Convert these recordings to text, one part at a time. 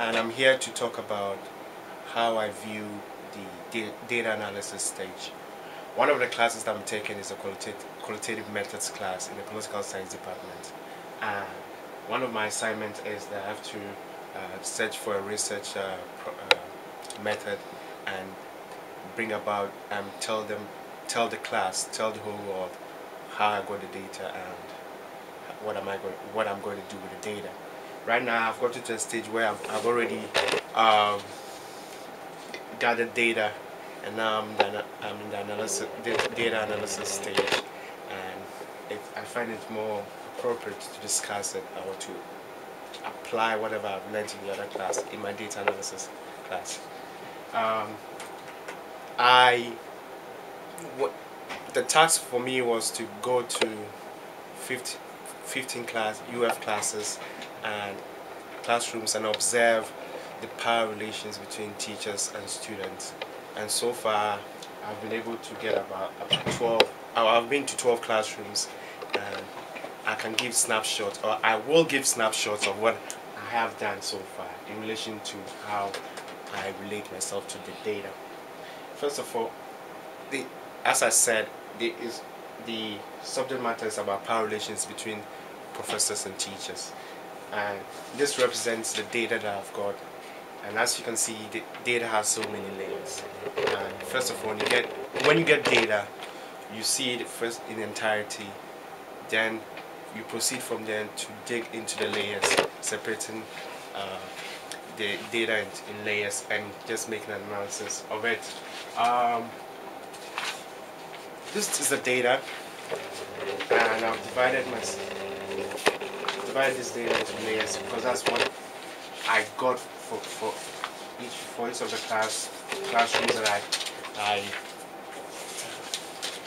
and I'm here to talk about how I view the data analysis stage. One of the classes that I'm taking is a qualitative methods class in the political science department. And one of my assignments is that I have to search for a research method and bring about and tell the class, tell the whole world how I got the data and what I'm going to do with the data. Right now, I've got to a stage where I've already gathered data, and now I'm in the data analysis stage, and I find it more appropriate to discuss it or to apply whatever I've learned in the other class in my data analysis class. The task for me was to go to 15 UF classes and classrooms and observe the power relations between teachers and students. And so far, I've been able to get about 12. I've been to 12 classrooms, and I can give snapshots, or I will give snapshots of what I have done so far in relation to how I relate myself to the data. First of all, as I said, the subject matter is about power relations between professors and teachers, and this represents the data that I've got. And as you can see, the data has so many layers. And first of all, when you get data, you see it first in entirety, then you proceed from there to dig into the layers, separating the data in layers and just making an analysis of it. This is the data, and I've divided this data into layers because that's what I got for each of the classrooms that I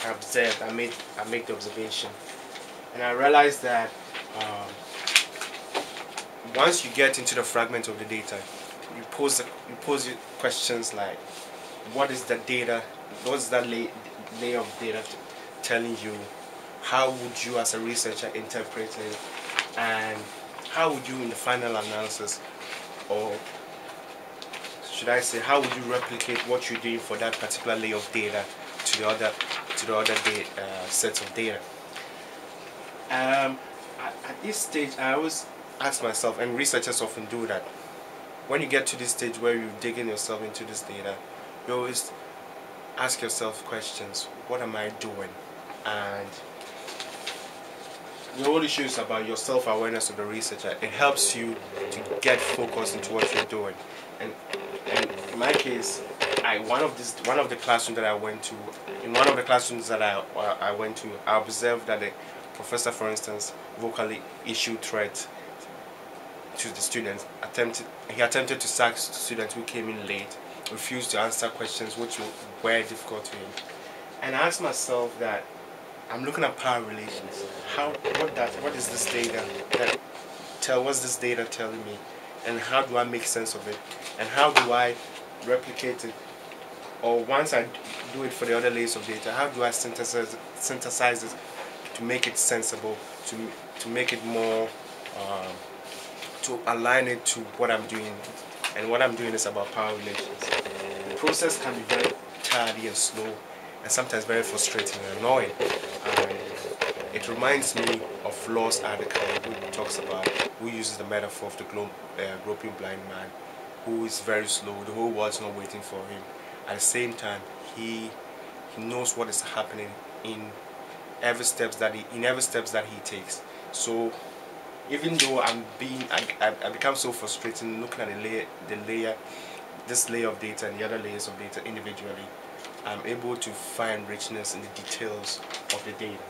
observed. I made the observation, and I realized that once you get into the fragment of the data, you pose questions like, what is the data? What's that layer of data telling you? How would you as a researcher interpret it? And how would you in the final analysis, or should I say, how would you replicate what you're doing for that particular layer of data to the other sets of data? At this stage, I always ask myself, and researchers often do that, when you get to this stage where you're digging yourself into this data, you always ask yourself questions. What am I doing? And the whole issue is about your self-awareness of the researcher. It helps you to get focused into what you're doing. And in my case, one of the classrooms that I went to, I observed that the professor, for instance, vocally issued threats to the students. He attempted to sack students who came in late, refused to answer questions which were difficult to him. And I asked myself that I'm looking at power relations. What is this data what's this data telling me, and how do I make sense of it, and how do I replicate it, or once I do it for the other layers of data, how do I synthesize it to make it sensible, to make it more to align it to what I'm doing. And what I'm doing is about power relations. The process can be very tardy and slow, and sometimes very frustrating and annoying. It reminds me of Law's article, who uses the metaphor of the groping blind man, who is very slow. The whole world's not waiting for him. At the same time, he knows what is happening in every steps that he takes. So even though I become so frustrated looking at this layer of data and the other layers of data individually, I'm able to find richness in the details of the data.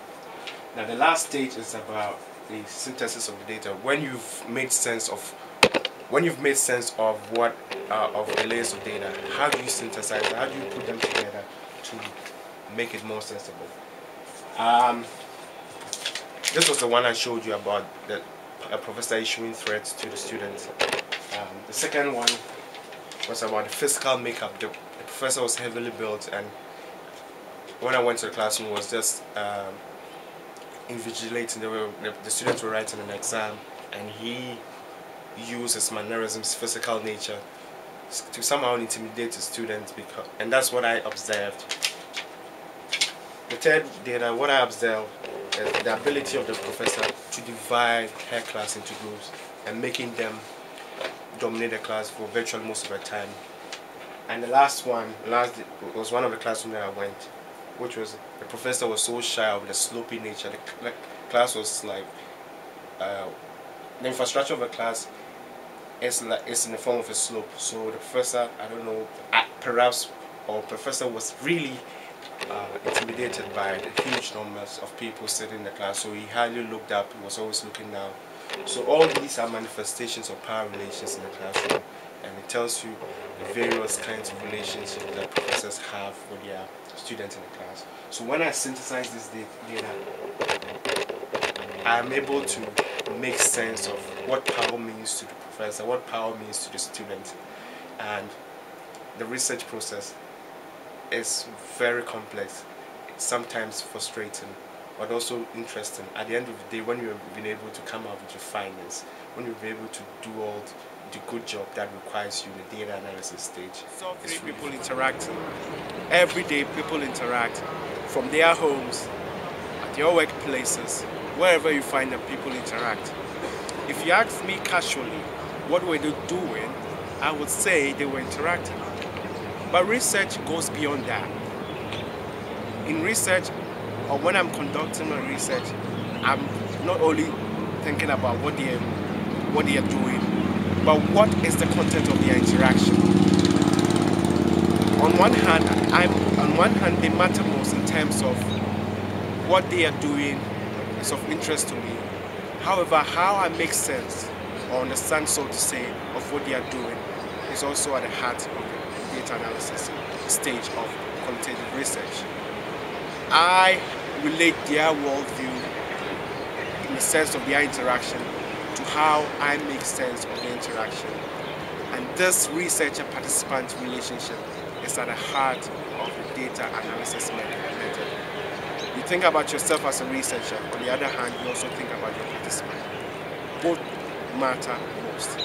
Now the last stage is about the synthesis of the data. When you've made sense of what of the layers of data, how do you synthesize it? How do you put them together to make it more sensible? This was the one I showed you about a professor issuing threats to the students. The second one was about the physical makeup. The professor was heavily built, and when I went to the classroom, was just invigilating. The students were writing an exam, and he use his mannerisms, physical nature, to somehow intimidate the students, and that's what I observed. The third data, what I observed, is the ability of the professor to divide her class into groups and making them dominate the class for virtually most of the time. And the last was one of the classrooms that I went, which was the professor was so shy of the slopey nature. The class was like, the infrastructure of the class is in the form of a slope. So the professor, I don't know, perhaps our professor was really intimidated by the huge numbers of people sitting in the class. So he hardly looked up; he was always looking down. So all these are manifestations of power relations in the classroom, and it tells you the various kinds of relationships that professors have with their students in the class. So when I synthesize this data, I am able to make sense of what power means to the professor, what power means to the student, and the research process is very complex, sometimes frustrating, but also interesting. At the end of the day, when you've been able to come up with your findings, when you've been able to do all the good job that requires you in the data analysis stage. So three people interacting. Every day people interact from their homes, at your workplaces, wherever you find them, people interact. If you ask me casually, what were they doing? I would say they were interacting. But research goes beyond that. In research, or when I'm conducting my research, I'm not only thinking about what they are doing, but what is the content of their interaction. On one hand, they matter most in terms of what they are doing is of interest to me. However, how I make sense or understand, so to say, of what they are doing is also at the heart of the data analysis stage of qualitative research. I relate their worldview in the sense of their interaction to how I make sense of the interaction. And this researcher-participant relationship is at the heart of the data analysis method. You think about yourself as a researcher, on the other hand, you also think about your participant. Both matter most.